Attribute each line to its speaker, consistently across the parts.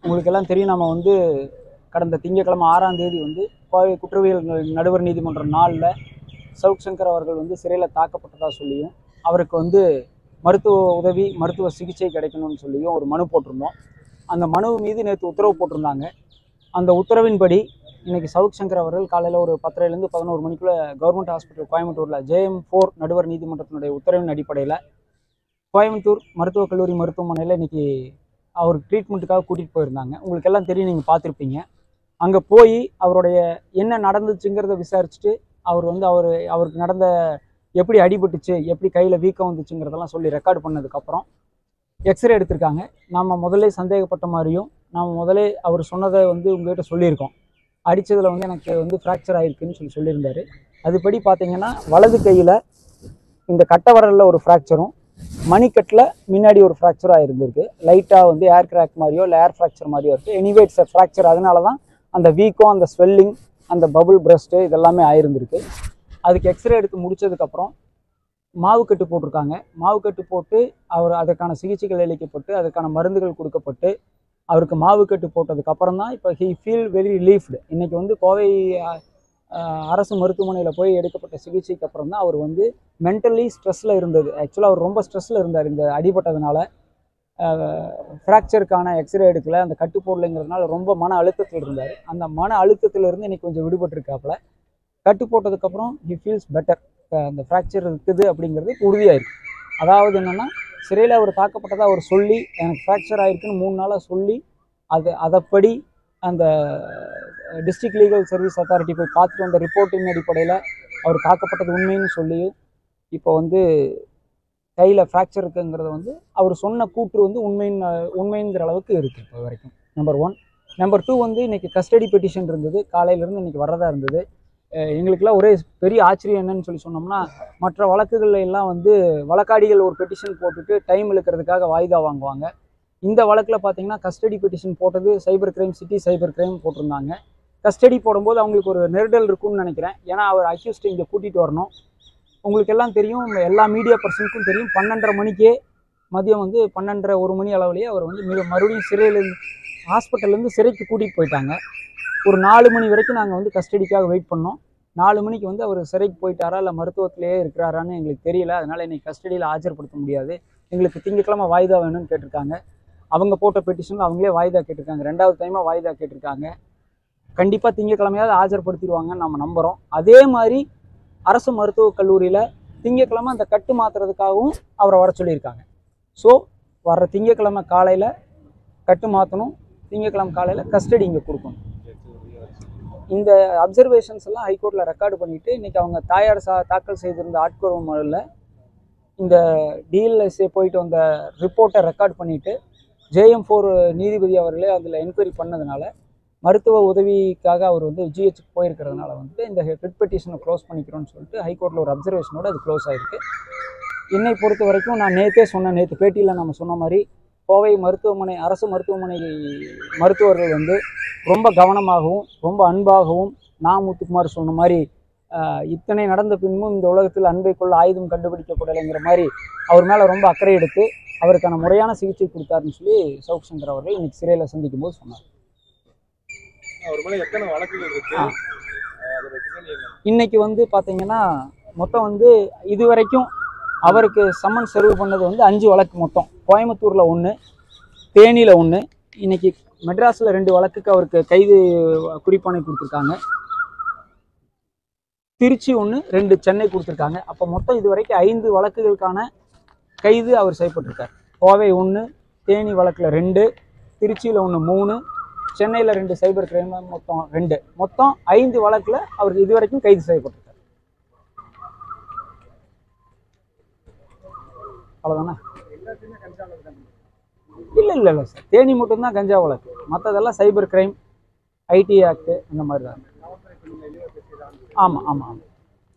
Speaker 1: உங்களுக்கெல்லாம் தெரியும், நம்ம வந்து கடந்த திங்கட்கிழமை 6ஆம் தேதி வந்து கோவை குற்றவியல் நடுவர் நீதிமன்றம் 4ல் சவுக் சங்கர் அவர்கள் வந்து சிறையில் தாக்கப்பட்டதாக சொல்லியும் அவருக்கு வந்து மருத்துவ உதவி மருத்துவ சிகிச்சை கிடைக்கணும்னு சொல்லியும் ஒரு மனு போட்டிருந்தோம். அந்த மனு மீது நேற்று உத்தரவு போட்டிருந்தாங்க. அந்த உத்தரவின்படி இன்றைக்கி சவுக் சங்கர் அவர்கள் காலையில் ஒரு 10:30லேருந்து 11 மணிக்குள்ளே கவர்மெண்ட் ஹாஸ்பிட்டல் கோயம்புத்தூரில் JM4 நடுவர் நீதிமன்றத்தினுடைய உத்தரவின் அடிப்படையில் கோயம்புத்தூர் மருத்துவக் கல்லூரி மருத்துவமனையில் இன்றைக்கி அவருக்கு ட்ரீட்மெண்ட்டுக்காக கூட்டிகிட்டு போயிருந்தாங்க. உங்களுக்கு எல்லாம் தெரியும், நீங்கள் பார்த்துருப்பீங்க. அங்கே போய் அவருடைய என்ன நடந்துச்சுங்கிறத விசாரிச்சுட்டு அவருக்கு நடந்த எப்படி அடிபட்டுச்சு, எப்படி கையில் வீக்கம் வந்துச்சுங்கிறதெல்லாம் சொல்லி ரெக்கார்டு பண்ணதுக்கப்புறம் எக்ஸ்ரே எடுத்திருக்காங்க. நாம் முதல்ல சந்தேகப்பட்ட மாதிரியும் முதல்ல அவர் சொன்னதை வந்து உங்கள்கிட்ட சொல்லியிருக்கோம். அடித்ததில் வந்து எனக்கு வந்து ஃப்ராக்சர் ஆகிருக்குன்னு சொல்லியிருந்தார். அதுபடி பார்த்தீங்கன்னா வலது கையில் இந்த கட்டை விரலில் ஒரு ஃப்ராக்சரும் மணிக்கட்டில் முன்னாடி ஒரு ஃப்ராக்சரும் ஆகிருந்திருக்கு. லைட்டாக வந்து ஏர் கிராக் மாதிரியோ இல்லை ஏர் ஃப்ராக்சர் மாதிரியோ இருக்குது. Anyway it's fracture. அதனால தான் அந்த வீக்கம், அந்த ஸ்வெல்லிங், அந்த பபுள் பிரஸ்ட்டு இதெல்லாமே ஆயிருந்திருக்கு. அதுக்கு எக்ஸ்ரே எடுத்து முடித்ததுக்கப்புறம் மாவுக்கட்டு போட்டிருக்காங்க. மாவுக்கட்டு போட்டு அதற்கான சிகிச்சைகள் அளிக்கப்பட்டு அதுக்கான மருந்துகள் கொடுக்கப்பட்டு அவருக்கு மாவுக்கட்டு போட்டதுக்கப்புறம் தான் இப்போ ஹீ ஃபீல் வெரி ரிலீஃப்டு. இன்றைக்கி வந்து கோவை அரசு மருத்துவமனையில் போய் எடுக்கப்பட்ட சிகிச்சைக்கு அப்புறம் தான் அவர் வந்து மென்டலி ஸ்ட்ரெஸ்ஸில் இருந்தது. ஆக்சுவலாக அவர் ரொம்ப ஸ்ட்ரெஸ்ஸில் இருந்தார். இந்த அடிபட்டதுனால ஃப்ராக்சருக்கான எக்ஸ்ரே எடுக்கலை, அந்த கட்டு போடலைங்கிறதுனால ரொம்ப மன அழுத்தத்தில் இருந்தார். அந்த மன அழுத்தத்திலிருந்து இன்றைக்கி கொஞ்சம் விடுபட்டிருக்காப்புல. கட்டு போட்டதுக்கப்புறம் ஹி ஃபீல்ஸ் பெட்டர். அந்த ஃப்ராக்சர் இருக்குது அப்படிங்கிறது உறுதியாக இருக்குது. அதாவது என்னென்னா, சிறையில் அவர் தாக்கப்பட்டதாக அவர் சொல்லி எனக்கு ஃப்ராக்சர் ஆகிருக்குன்னு 3 நாளாக சொல்லி அதைப்படி அந்த டிஸ்ட்ரிக்ட் லீகல் சர்வீஸ் அத்தாரிட்டி போய் பார்த்துட்டு வந்த ரிப்போர்ட்டின் அடிப்படையில் அவர் தாக்கப்பட்டது உண்மைன்னு சொல்லி இப்போ வந்து கையில் ஃப்ராக்சர் இருக்குங்கிறத வந்து அவர் சொன்ன கூற்று வந்து உண்மைங்கிற அளவுக்கு இருக்குது இப்போ வரைக்கும். நம்பர் 1. நம்பர் 2 வந்து இன்றைக்கி கஸ்டடி பெட்டிஷன் இருந்தது. காலையிலேருந்து இன்றைக்கி வரதா இருந்தது. எங்களுக்கெல்லாம் ஒரே பெரிய ஆச்சரியம் என்னன்னு சொன்னோம்னா, மற்ற வழக்குகளில் எல்லாம் வந்து வழக்காடிகள் ஒரு பெட்டிஷன் போட்டுட்டு டைம் இழுக்கிறதுக்காக வாய்தா வாங்குவாங்க. இந்த வழக்கில் பார்த்தீங்கன்னா கஸ்டடி பெட்டிஷன் போட்டது cyber crime, city cyber crime போட்டிருந்தாங்க. கஸ்டடி போடும்போது அவங்களுக்கு ஒரு நெருடல் இருக்குன்னு நினைக்கிறேன். ஏன்னா அவர் அக்யூஸ்டு இங்கே கூட்டிகிட்டு வரணும். உங்களுக்கு எல்லாம் தெரியும், எல்லா மீடியா பர்சனுக்கும் தெரியும், 12:30 மணிக்கே மதியம் வந்து 12:30 1 மணி அளவுலேயே அவர் வந்து மறுபடியும் சிறையிலேருந்து ஹாஸ்பிட்டல்லேருந்து சிறைக்கு கூட்டிகிட்டு போயிட்டாங்க. ஒரு 4 மணி வரைக்கும் நாங்கள் வந்து கஸ்டடிக்காக வெயிட் பண்ணோம். 4 மணிக்கு வந்து அவர் சிறைக்கு போயிட்டாரா இல்லை மருத்துவத்திலேயே இருக்கிறாரான்னு எங்களுக்கு தெரியல. அதனால் இன்றைக்கி கஸ்டடியில் ஆஜர்படுத்த முடியாது, எங்களுக்கு திங்கட்கிழமை வாய்தா வேணும்னு கேட்டிருக்காங்க. அவங்க போட்ட பெட்டிஷனில் அவங்களே வாய்தா கேட்டிருக்காங்க. 2வது டைமாக வாய்தா கேட்டிருக்காங்க. கண்டிப்பாக திங்கட்கிழமையாவது ஆஜர்படுத்திடுவாங்கன்னு நம்ம நம்புகிறோம். அதே மாதிரி அரசு மருத்துவக் கல்லூரியில் திங்கட்கிழமை அந்த கட்டு மாற்றுறதுக்காகவும் அவரை வர சொல்லியிருக்காங்க. ஸோ வர்ற திங்கட்கிழமை காலையில் கட்டு மாற்றணும், திங்கட்கிழமை காலையில் கஸ்டடி இங்கே கொடுக்கணும். இந்த அப்சர்வேஷன்ஸ் எல்லாம் ஹைகோர்ட்டில் ரெக்கார்டு பண்ணிவிட்டு இன்றைக்கி அவங்க தாயார் தாக்கல் செய்திருந்த ஆட்கொணர்வு மனுவில் இந்த டிஎல்எஸ்ஏ போயிட்டு வந்த ரிப்போர்ட்டை ரெக்கார்ட் பண்ணிவிட்டு JM4 நீதிபதி அவர்களே அதில் என்கொயரி பண்ணதுனால மருத்துவ உதவிக்காக அவர் வந்து ஜிஹெச்சுக்கு போயிருக்கிறதுனால வந்து இந்த ரிட் பெட்டிஷனை க்ளோஸ் பண்ணிக்கிறோன்னு சொல்லிட்டு ஹைகோர்ட்டில் ஒரு அப்சர்வேஷனோடு அது க்ளோஸ் ஆகிருக்கு. என்னை பொறுத்த வரைக்கும் நான் நேற்று பேட்டியில் நம்ம சொன்ன மாதிரி கோவை மருத்துவமனை அரசு மருத்துவமனை மருத்துவர்கள் வந்து ரொம்ப கவனமாகவும் ரொம்ப அன்பாகவும் முத்துக்குமார் சொன்ன மாதிரி இத்தனை நடந்த பின்பும் இந்த உலகத்தில் அன்பை கொள்ள ஆயுதம் கண்டுபிடிக்கப்படலைங்கிற மாதிரி அவர் மேலே ரொம்ப அக்கறை எடுத்து அவருக்கான முறையான சிகிச்சை கொடுத்தாருன்னு சொல்லி சவுக் சங்கர் அவர்கள் இன்னைக்கு சிறையில் சந்திக்கும் போது சொன்னார். இன்னைக்கு வந்து பார்த்தீங்கன்னா மொத்தம் வந்து இதுவரைக்கும் அவருக்கு சம்மன் சர்வ் பண்ணது வந்து 5 வழக்கு மொத்தம். கோயம்புத்தூரில் 1, தேனியில் 1, இன்னைக்கு மெட்ராஸில் 2 வழக்குக்கு அவருக்கு கைது குறிப்பானை கொடுத்துருக்காங்க. திருச்சி 1, 2 சென்னை கொடுத்துருக்காங்க. அப்போ மொத்தம் இதுவரைக்கும் 5 வழக்குகளுக்கான கைது அவர் செய்யப்பட்டிருக்கார். கோவை 1, தேனி வழக்கில் 2, திருச்சியில் 1 3, சென்னையில் 2 சைபர் கிரைம் மொத்தம் 2, மொத்தம் 5 வழக்கில் அவருக்கு இதுவரைக்கும் கைது செய்யப்பட்டிருக்கார். அவ்வளோதானே? இல்லை சார், தேனி மட்டும்தான் கஞ்சா வழக்கு, மற்றதெல்லாம் சைபர் கிரைம், ஐடி ஆக்டு இந்த மாதிரி தான். ஆமாம்.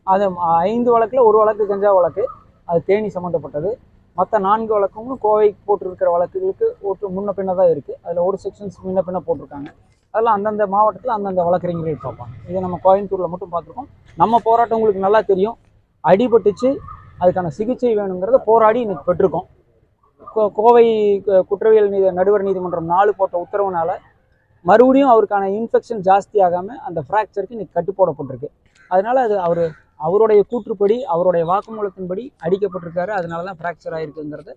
Speaker 1: அது 5 வழக்கில் 1 வழக்கு கஞ்சா வழக்கு, அது தேனி சம்மந்தப்பட்டது. மற்ற 4 வழக்கும் கோவைக்கு போட்டிருக்கிற வழக்குகளுக்கு முன்ன பின்ன தான் இருக்குது. அதில் ஒரு செக்ஷன்ஸ் முன்ன பின்ன போட்டிருக்காங்க. அதெல்லாம் அந்தந்த மாவட்டத்தில் அந்தந்த வழக்கறிஞர்கள் பார்ப்பாங்க. இதை நம்ம கோயம்புத்தூரில் மட்டும் பார்த்துருக்கோம். நம்ம போராட்டம் உங்களுக்கு நல்லா தெரியும். அடிபட்டுச்சு, அதுக்கான சிகிச்சை வேணுங்கிறத போராடி இன்னைக்கு பெற்றிருக்கோம். கோவை குற்றவியல் நடுவர் நீதிமன்றம் 4 போட்ட உத்தரவுனால மறுபடியும் அவருக்கான இன்ஃபெக்ஷன் ஜாஸ்தி ஆகாமல் அந்த ஃப்ராக்சருக்கு இன்னைக்கு கட்டு போடப்பட்டிருக்கு. அதனால அது அவருடைய கூற்றுப்படி அவருடைய வாக்குமூலத்தின்படி அடிக்கப்பட்டிருக்காரு. அதனால தான் ஃப்ராக்சர் ஆகிருக்குங்கிறது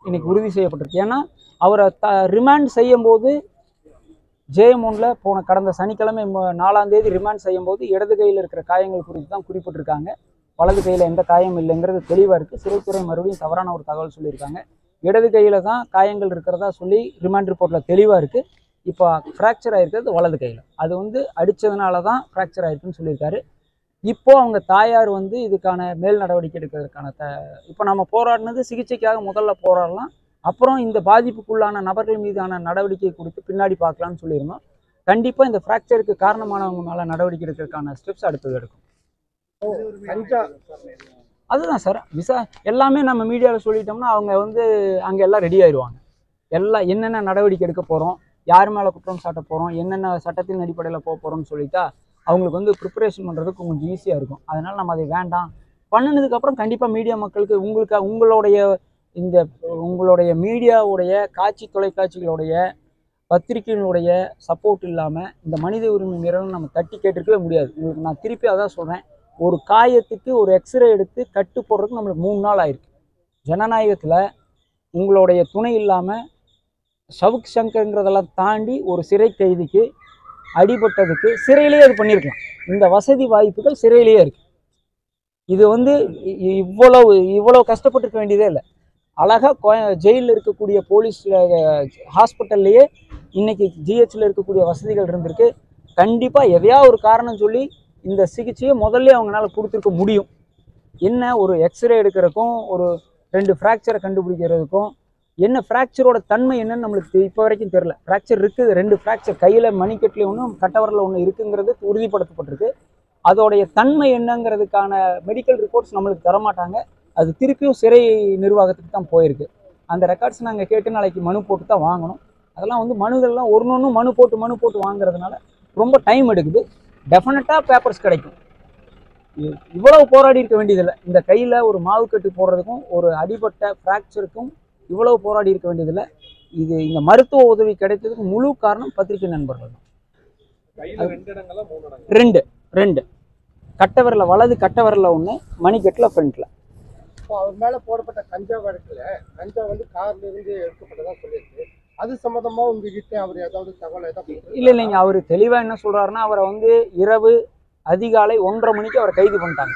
Speaker 1: இன்னைக்கு உறுதி செய்யப்பட்டிருக்கு. ஏன்னா அவரை ரிமாண்ட் செய்யும் போது ஜெயமோனில் கடந்த சனிக்கிழமை 4ஆம் தேதி ரிமாண்ட் செய்யும் போது இடது கையில் இருக்கிற காயங்கள் குறித்து தான் குறிப்பிட்டிருக்காங்க. வலது கையில் எந்த காயம் இல்லைங்கிறது தெளிவாக இருக்குது. சிறைத்துறை மறுபடியும் தவறான ஒரு தகவல் சொல்லியிருக்காங்க. இடது கையில் தான் காயங்கள் இருக்கிறதா சொல்லி ரிமாண்ட் ரிப்போர்ட்டில் தெளிவாக இருக்குது. இப்போ ஃப்ராக்சர் ஆகிருக்கிறது வலது கையில். அது அடித்ததுனால தான் ஃப்ராக்சர் ஆகிருக்குன்னு சொல்லியிருக்காரு. இப்போது அவங்க தாயார் இதுக்கான மேல் நடவடிக்கை எடுக்கிறதுக்கான இப்போ நம்ம போராடினது சிகிச்சைக்காக முதல்ல போராடலாம், அப்புறம் இந்த பாதிப்புக்குள்ளான நபர்கள் மீதான நடவடிக்கை குறித்து பின்னாடி பார்க்கலான்னு சொல்லியிருந்தோம். கண்டிப்பாக இந்த ஃப்ராக்சருக்கு காரணமானவங்க மேலே நடவடிக்கை எடுக்கிறதுக்கான ஸ்டெப்ஸ் அடுத்தது எடுக்கும். அதுதான் சார் எல்லாமே நம்ம மீடியாவில் சொல்லிட்டோம்னா அவங்க அங்கே எல்லாம் ரெடி ஆயிடுவாங்க. எல்லாம் என்னென்ன நடவடிக்கை எடுக்க போகிறோம், யார் மேலே குற்றம் சாட்ட போகிறோம், என்னென்ன சட்டத்தின் அடிப்படையில் போக போகிறோம்னு சொல்லிட்டா அவங்களுக்கு ப்ரிப்பரேஷன் பண்ணுறதுக்கு கொஞ்சம் ஈஸியாக இருக்கும். அதனால் நம்ம அதை வேண்டாம் பண்ணினதுக்கப்புறம் கண்டிப்பாக மீடியா மக்களுக்கு உங்களுடைய மீடியாவுடைய தொலைக்காட்சிகளுடைய பத்திரிகைகளுடைய சப்போர்ட் இல்லாமல் இந்த மனித உரிமை மீறலும் நம்ம தட்டி கேட்டிருக்கவே முடியாது. உங்களுக்கு நான் திருப்பி அதான் சொல்கிறேன், ஒரு காயத்துக்கு ஒரு எக்ஸ்ரே எடுத்து கட்டு போடுறதுக்கு நம்மளுக்கு 3 நாள் ஆயிருக்கு. ஜனநாயகத்தில் உங்களுடைய துணை இல்லாமல் சவுக் சங்கர்ங்கிறதெல்லாம் தாண்டி ஒரு சிறை கைதிக்கு அடிபட்டதுக்கு சிறையிலேயே அது பண்ணியிருக்கலாம். இந்த வசதி வாய்ப்புகள் சிறையிலேயே இருக்குது. இது இவ்வளோ கஷ்டப்பட்டுருக்க வேண்டியதே இல்லை. அழகாக ஜெயிலில் இருக்கக்கூடிய போலீஸ் ஹாஸ்பிட்டல்லையே இன்னைக்கு ஜிஹெச்சில் இருக்கக்கூடிய வசதிகள் இருந்திருக்கு. கண்டிப்பாக எதையாவது ஒரு காரணம் சொல்லி இந்த சிகிச்சையை முதல்ல அவங்களால கொடுத்துருக்க முடியும். என்ன ஒரு எக்ஸ்ரே எடுக்கிறதுக்கும் ஒரு 2 ஃப்ராக்சரை கண்டுபிடிக்கிறதுக்கும் என்ன ஃப்ராக்சரோட தன்மை என்னன்னு நம்மளுக்கு இப்போ வரைக்கும் தெரில. ஃப்ராக்சர் இருக்குது, 2 ஃப்ராக்சர் கையில் மணிக்கட்டில் ஒன்றும் கட்டவரில் ஒன்று இருக்குங்கிறது உறுதிப்படுத்தப்பட்டிருக்கு. அதோடைய தன்மை என்னங்கிறதுக்கான மெடிக்கல் ரிப்போர்ட்ஸ் நம்மளுக்கு தரமாட்டாங்க. அது திருப்பியும் சிறை நிர்வாகத்துக்கு தான் போயிருக்கு. அந்த ரெக்கார்ட்ஸ் நாங்கள் கேட்டு நாளைக்கு மனு போட்டு தான் வாங்கணும். அதெல்லாம் மனுகள்லாம் ஒன்று மனு போட்டு வாங்குறதுனால ரொம்ப டைம் எடுக்குது. டெஃபினட்டாக பேப்பர்ஸ் கிடைக்கும். இவ்வளவு போராடி இருக்க வேண்டியதில்லை. இந்த கையில் ஒரு மாவு கட்டு போடுறதுக்கும் ஒரு அடிபட்ட ஃப்ராக்சருக்கும் இவ்வளவு போராடி இருக்க வேண்டியதில்லை. இந்த மருத்துவ உதவி கிடைத்ததுக்கு முழு காரணம் பத்திரிகை நண்பர்கள் தான். 2 கட்டவரில் வலது கட்டவரில் 1, மணிக்கட்டில் ஃப்ரண்ட்டில்.
Speaker 2: அவர் மேலே போடப்பட்ட கஞ்சா வழக்கில் கஞ்சா கார்ல இருந்து எடுக்கப்பட்டதாக சொல்லியிருக்கு. அது சம்மந்தமாக உங்ககிட்ட அவர் ஏதாவது தகவல்
Speaker 1: இல்லைங்க. அவர் தெளிவாக என்ன சொல்கிறாருன்னா, அவரை இரவு அதிகாலை 1:30 மணிக்கு அவரை கைது பண்ணிட்டாங்க.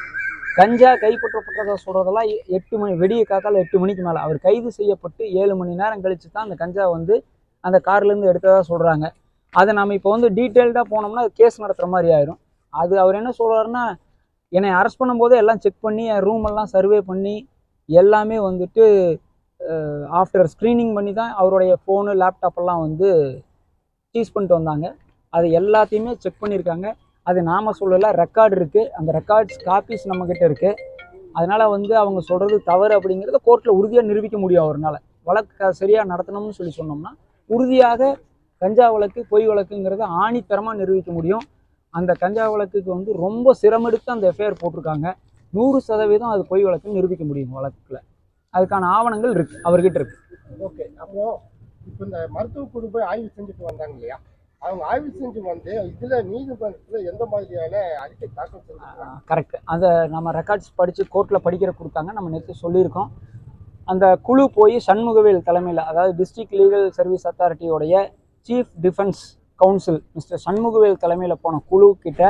Speaker 1: கஞ்சா கைப்பற்றப்பட்டதை சொல்கிறதெல்லாம் 8 மணி விடிய காத்தால் 8 மணிக்கு மேலே அவர் கைது செய்யப்பட்டு 7 மணி நேரம் கழித்து தான் அந்த கஞ்சா அந்த கார்லேருந்து எடுத்ததாக சொல்கிறாங்க. அதை நம்ம இப்போ டீட்டெயில்டாக போனோம்னா கேஸ் நடத்துகிற மாதிரி ஆயிரும். அவர் என்ன சொல்கிறாருன்னா, என்னை அரெஸ்ட் பண்ணும்போது எல்லாம் செக் பண்ணி என் ரூம் எல்லாம் சர்வே பண்ணி எல்லாமே ஆஃப்டர் ஸ்க்ரீனிங் பண்ணி தான் அவருடைய ஃபோனு லேப்டாப்பெல்லாம் சீஸ் பண்ணிட்டு வந்தாங்க. அது எல்லாத்தையுமே செக் பண்ணியிருக்காங்க. அது நாம் சொல்லலை, ரெக்கார்டு இருக்குது. அந்த ரெக்கார்ட்ஸ் காப்பீஸ் நம்மக்கிட்ட இருக்குது. அதனால் அவங்க சொல்கிறது தவறு அப்படிங்கிறத கோர்ட்டில் உறுதியாக நிரூபிக்க முடியும். அவர்னால வழக்கு சரியாக நடத்தணும்னு சொன்னோம்னா உறுதியாக கஞ்சா வழக்கு பொய் வழக்குங்கிறத ஆணித்தரமாக நிரூபிக்க முடியும். அந்த கஞ்சா வழக்குக்கு ரொம்ப சிரமெடுத்து அந்த எஃப்ஐஆர் போட்டிருக்காங்க. 100% அது பொய் வழக்குன்னு நிரூபிக்க முடியும் வழக்கில். அதுக்கான ஆவணங்கள் இருக்குது, அவர்கிட்ட இருக்குது.
Speaker 2: ஓகே. அப்போது இப்போ இந்த மருத்துவ குழு போய் ஆய்வு செஞ்சுட்டு வந்தாங்க இல்லையா, அவங்க ஆய்வு செஞ்சு இதில் நீதிமன்றத்தில் எந்த மாதிரியான அறிக்கை தாக்கல் செஞ்சுருக்காங்க?
Speaker 1: கரெக்ட். அதை நம்ம ரெக்கார்ட்ஸ் படித்து கோர்ட்டில் படிக்கிற கொடுத்தாங்க. நம்ம நேற்று சொல்லியிருக்கோம். அந்த குழு போய் சண்முகவேல் தலைமையில், அதாவது டிஸ்ட்ரிக்ட் லீகல் சர்வீஸ் அத்தாரிட்டியோடைய chief defence counsel mister Shanmugavel தலைமையில் போன குழு கிட்ட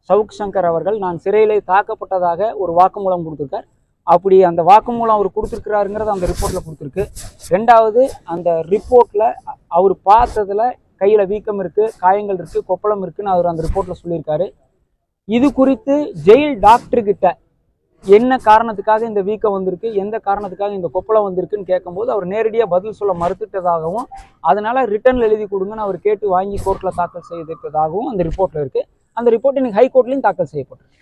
Speaker 1: சவுக் சங்கர் அவர்கள் நான் சிறையிலே தாக்கப்பட்டதாக ஒரு வாக்குமூலம் கொடுத்துருக்கார். அப்படி அந்த வாக்குமூலம் அவர் கொடுத்துருக்கிறாருங்கிறது அந்த ரிப்போர்ட்டில் கொடுத்துருக்கு. 2வது அந்த ரிப்போர்ட்டில் அவர் பார்த்ததில் கையில் வீக்கம் இருக்குது, காயங்கள் இருக்குது, கொப்பளம் இருக்குதுன்னு அவர் அந்த ரிப்போர்ட்டில் சொல்லியிருக்காரு. இது குறித்து ஜெயில் டாக்டர்கிட்ட என்ன காரணத்துக்காக இந்த வீக்கம் வந்திருக்கு, எந்த காரணத்துக்காக இந்த கொப்பளம் வந்திருக்குன்னு கேட்கும்போது அவர் நேரடியாக பதில் சொல்ல மறுத்துட்டதாகவும், அதனால் ரிட்டர்னில் எழுதி கொடுங்கன்னு அவர் கேட்டு வாங்கி கோர்ட்டில் தாக்கல் செய்திருப்பதாகவும் அந்த ரிப்போர்ட்டில் இருக்குது. அந்த ரிப்போர்ட் இன்னைக்கு ஹைகோர்ட்லையும் தாக்கல் செய்யப்பட்டிருக்கு.